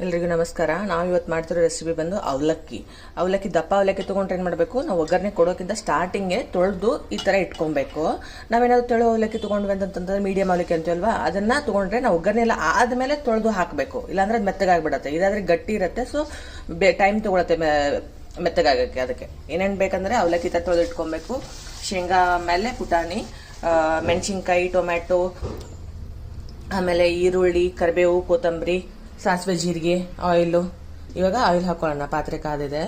ಎಲ್ರಿಗೂ ನಮಸ್ಕಾರ. ನಾವು ಇವತ್ತು ಮಾಡ್ತಿರೋ ರೆಸಿಪಿ ಬಂದು ಅವಲಕ್ಕಿ ದಪ್ಪ ಅವಲಕ್ಕಿ ತೊಗೊಂಡ್ರೆ ಏನು ಮಾಡಬೇಕು, ನಾವು ಒಗ್ಗರಣೆ ಕೊಡೋಕ್ಕಿಂತ ಸ್ಟಾರ್ಟಿಂಗೇ ತೊಳೆದು ಈ ಥರ ಇಟ್ಕೊಬೇಕು. ನಾವೇನಾದ್ರು ತೆಳು ಅವಲಕ್ಕಿ ತೊಗೊಂಡ್ವಿ ಅಂತಂತಂದ್ರೆ ಮೀಡಿಯಂ ಅವಲಕ್ಕಿ ಅಂತೀವಲ್ವಾ, ಅದನ್ನು ತೊಗೊಂಡ್ರೆ ನಾವು ಒಗ್ಗರಣೆ ಎಲ್ಲ ಆದಮೇಲೆ ತೊಳೆದು ಹಾಕಬೇಕು, ಇಲ್ಲಾಂದ್ರೆ ಅದು ಮೆತ್ತಗಾಗ್ಬಿಡತ್ತೆ. ಇದಾದ್ರೆ ಗಟ್ಟಿ ಇರುತ್ತೆ, ಸೊ ಟೈಮ್ ತೊಗೊಳತ್ತೆ ಮೆತ್ತಗಾಗಕ್ಕೆ. ಅದಕ್ಕೆ ಏನೇನು ಬೇಕಂದ್ರೆ ಅವಲಕ್ಕಿ ತರ ತೊಳೆದು ಇಟ್ಕೊಬೇಕು. ಶೇಂಗಾ ಮೇಲೆ ಪುಟಾಣಿ, ಮೆಣಸಿನ್ಕಾಯಿ, ಟೊಮ್ಯಾಟೊ, ಆಮೇಲೆ ಈರುಳ್ಳಿ, ಕರಿಬೇವು, ಕೊತ್ತಂಬರಿ, ಸಾಸಿವೆ, ಜೀರಿಗೆ, ಆಯಿಲು. ಇವಾಗ ಆಯಿಲ್ ಹಾಕೊಳ್ಳೋಣ. ಪಾತ್ರೆ ಕಾದಿದೆ.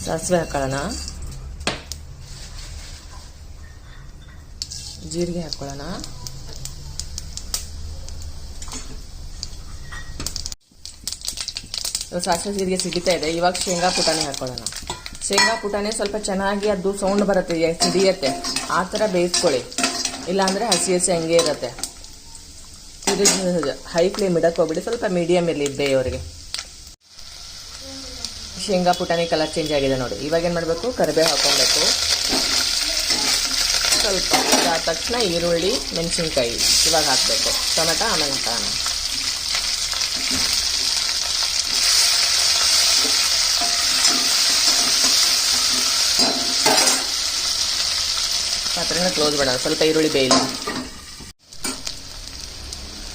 ಸಾಸಿವೆ ಹಾಕೊಳ್ಳೋಣ, ಜೀರಿಗೆ ಹಾಕೊಳ್ಳೋಣ, ಸಾಸಿವೆ ಜೀರಿಗೆ ಸಿಡಿತಾ ಇದೆ. ಇವಾಗ ಶೇಂಗಾ ಪುಟಾಣಿ ಹಾಕೊಳ್ಳೋಣ. ಶೇಂಗಾ ಪುಟಾಣಿ ಸ್ವಲ್ಪ ಚೆನ್ನಾಗಿ ಅದು ಸೌಂಡ್ ಬರುತ್ತೆ, ಸಿಡಿಯತ್ತೆ, ಆ ಥರ ಬೇಯಿಸ್ಕೊಳ್ಳಿ, ಇಲ್ಲಾಂದರೆ ಹಸಿ ಹಂಗೆ ಇರುತ್ತೆ. ಹೈ ಫ್ಲೇಮ್ ಇಡಕ್ಕೆ ಹೋಗ್ಬಿಡಿ, ಸ್ವಲ್ಪ ಮೀಡಿಯಮ್ ಇರಲಿ ಬೇಯೋರಿಗೆ. ಶೇಂಗಾ ಪುಟಾಣಿ ಕಲರ್ ಚೇಂಜ್ ಆಗಿದೆ ನೋಡಿ. ಇವಾಗ ಏನು ಮಾಡಬೇಕು, ಕರಿಬೇವು ಹಾಕೊಬೇಕು. ಸ್ವಲ್ಪ ಇದಾದ ತಕ್ಷಣ ಈರುಳ್ಳಿ, ಮೆಣಸಿನ್ಕಾಯಿ ಇವಾಗ ಹಾಕಬೇಕು. ಟೊಮೆಟೊ ಆಮೇಲೆ ಹಾಕೋಣ. ಪಾತ್ರೆನ ಕ್ಲೋಸ್ ಮಾಡೋಣ, ಸ್ವಲ್ಪ ಈರುಳ್ಳಿ ಬೇಯಲಿ.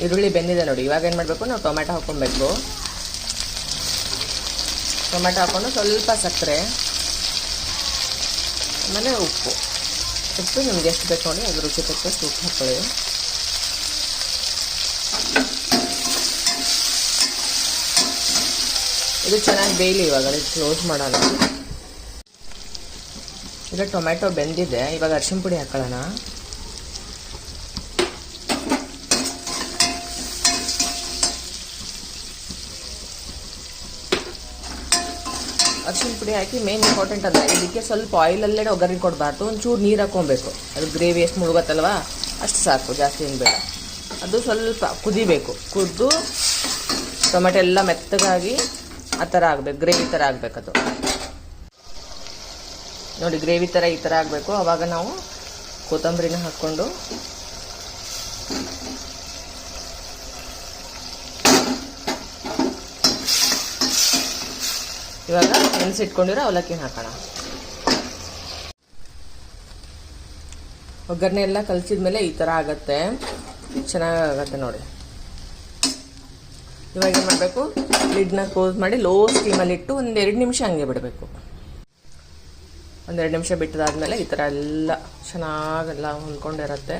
ಈರುಳ್ಳಿ ಬೆಂದಿದೆ ನೋಡಿ. ಇವಾಗ ಏನು ಮಾಡಬೇಕು, ನಾವು ಟೊಮೆಟೊ ಹಾಕ್ಕೊಬೇಕು. ಟೊಮೆಟೊ ಹಾಕ್ಕೊಂಡು ಸ್ವಲ್ಪ ಸಕ್ಕರೆ, ಆಮೇಲೆ ಉಪ್ಪು ನಿಮ್ಗೆ ಎಷ್ಟು ಬೇಕು ನೋಡಿ ಅದ್ರ ರುಚಿ ತಕ್ಕಷ್ಟು ಉಪ್ಪು ಹಾಕ್ಕೊಳ್ಳಿ. ಇದು ಚೆನ್ನಾಗಿ ಬೇಯಲಿ. ಇವಾಗ ಕ್ಲೋಸ್ ಮಾಡೋಣ. ಈಗ ಟೊಮೆಟೊ ಬೆಂದಿದೆ. ಇವಾಗ ಅರಿಶಿನ ಪುಡಿ ಹಾಕೊಳ್ಳೋಣ. ಅರಿಶಿನ ಪುಡಿ ಹಾಕಿ ಮೇನ್ ಇಂಪಾರ್ಟೆಂಟ್ ಅಂದರೆ ಇದಕ್ಕೆ ಸ್ವಲ್ಪ ಆಯಿಲಲ್ಲೇ ಒಗ್ಗರಣೆ ಕೊಡಬಾರ್ದು, ಒಂಚೂರು ನೀರು ಹಾಕೊಬೇಕು. ಅದು ಗ್ರೇವಿ ಎಷ್ಟು ಮುಳುಗತ್ತಲ್ವ ಅಷ್ಟು ಸಾಕು, ಜಾಸ್ತಿ ಏನು ಬೇಡ. ಅದು ಸ್ವಲ್ಪ ಕುದಿಬೇಕು. ಕುದ್ದು ಟೊಮೆಟೊ ಎಲ್ಲ ಮೆತ್ತಗಾಗಿ ಆ ಥರ ಆಗಬೇಕು, ಗ್ರೇವಿ ಥರ ಆಗಬೇಕದು ನೋಡಿ. ಗ್ರೇವಿ ಥರ ಈ ಥರ ಆಗಬೇಕು. ಆವಾಗ ನಾವು ಕೊತ್ತಂಬರಿನ ಹಾಕ್ಕೊಂಡು ಇವಾಗ ನೆನೆಸಿಟ್ಕೊಂಡಿರೋ ಅವಲಕ್ಕಿ ಹಾಕೋಣ. ಒಗ್ಗರಣೆ ಎಲ್ಲ ಕಲಸಿದ್ಮೇಲೆ ಈ ಥರ ಆಗುತ್ತೆ, ಚೆನ್ನಾಗತ್ತೆ ನೋಡಿ. ಇವಾಗ ಏನು ಮಾಡಬೇಕು, ಲಿಡ್ನ ಕ್ಲೋಸ್ ಮಾಡಿ ಲೋ ಸ್ಟೀಮಲ್ಲಿ ಇಟ್ಟು 1-2 ನಿಮಿಷ ಹಂಗೆ ಬಿಡಬೇಕು. 1-2 ನಿಮಿಷ ಬಿಟ್ಟದಾದ್ಮೇಲೆ ಈ ಥರ ಎಲ್ಲ ಚೆನ್ನಾಗೆಲ್ಲ ಹೊಂದ್ಕೊಂಡಿರತ್ತೆ.